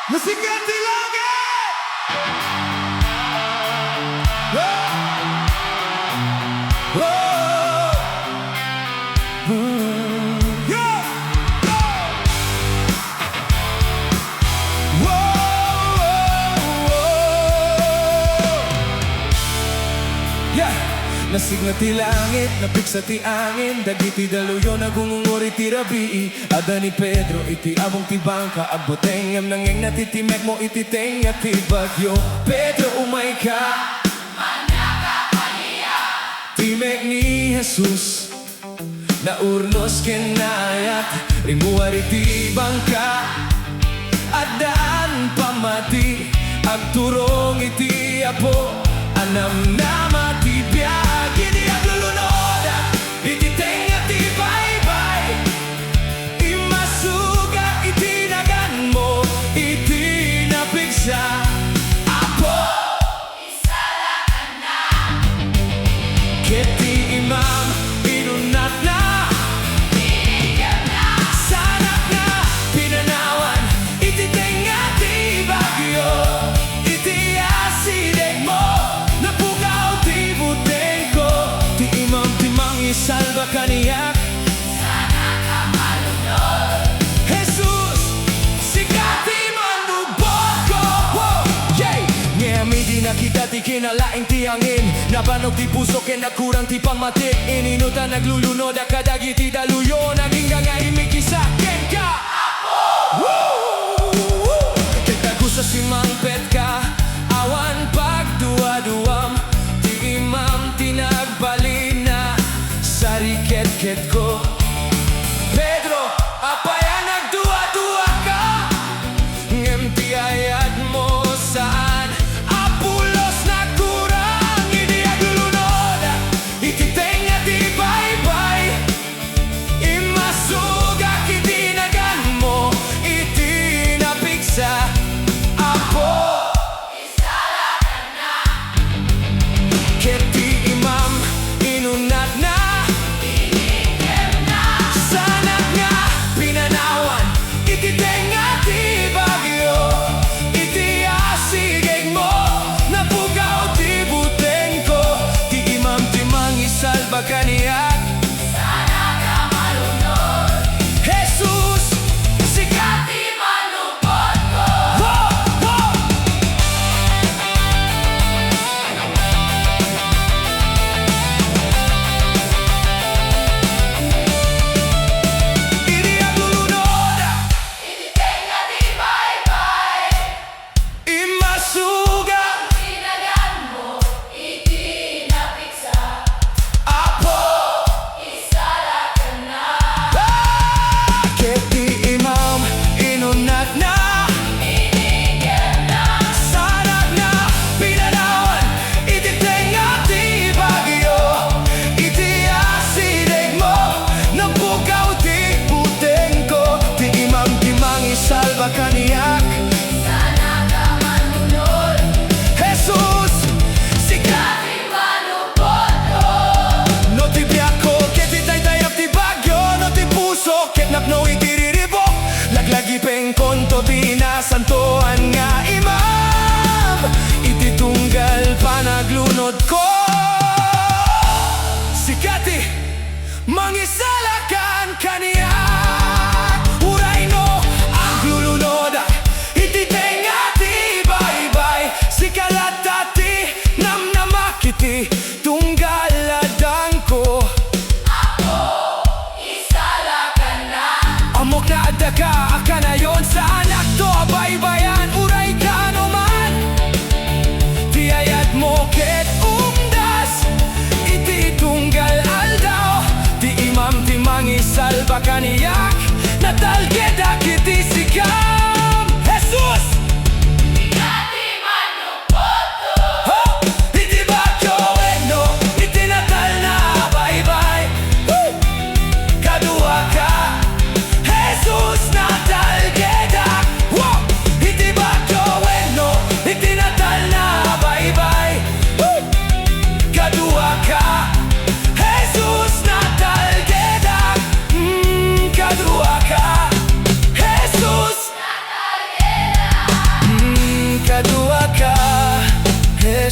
Sika tilangin! Oh! Oh! Yeah! Go! Yeah! Nasig na ti langit, napik sa ti angin, dagiti daluyo, nagungunguri ti rabii. Ada ni Pedro, iti abong ti bangka, agbotengem nangeng natitimek mo, iti tenga ti bagyo. Pedro, umay ka, timek ni Jesus, na urnos kenayat, rimuari ti bangka, at daan pamati, agturong iti apo, anam na matibiyag, iti aglulunod, iti tenga ti baybay, imasuga iti nagan mo, iti napigsa, apo, isalakan na, keti imam, inunat na, tinigam na, sanak na, pinanawan, iti tenga ti bagyo, iti asideg mo, napukaw ti buteng ko, ti imam ti mangisalba kaniyak, sana ka malunod, Jesus, Sika ti Mannubbot ko, wow, yay! Ngayami di nakita ti kinalaing ti angin, nabanog ti puso ken nagkurang ti pamatik, ininutan naglulunod akadagi ti daluyo, naging gangay mikisaken ka, Apo! Woo! Kitago sa simangpet ka, awan pagduwa-duwam, ti imam tinagbalina, sa riket-ket ko. Pedro, apaya nagduwa-duwa ka, ngem ti ayat mo saan, apulos nagkurang, iti aglulunod, iti tenga ti baybay, imasuga kiti nagan mo, iti napigsa, apo, isalakan na, keti imam, inunat na, tinigem na, sanak nga, pinanawan, iti tenga ti bagyo,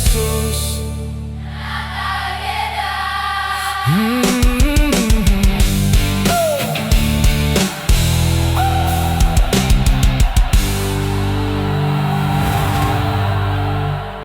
Jesus.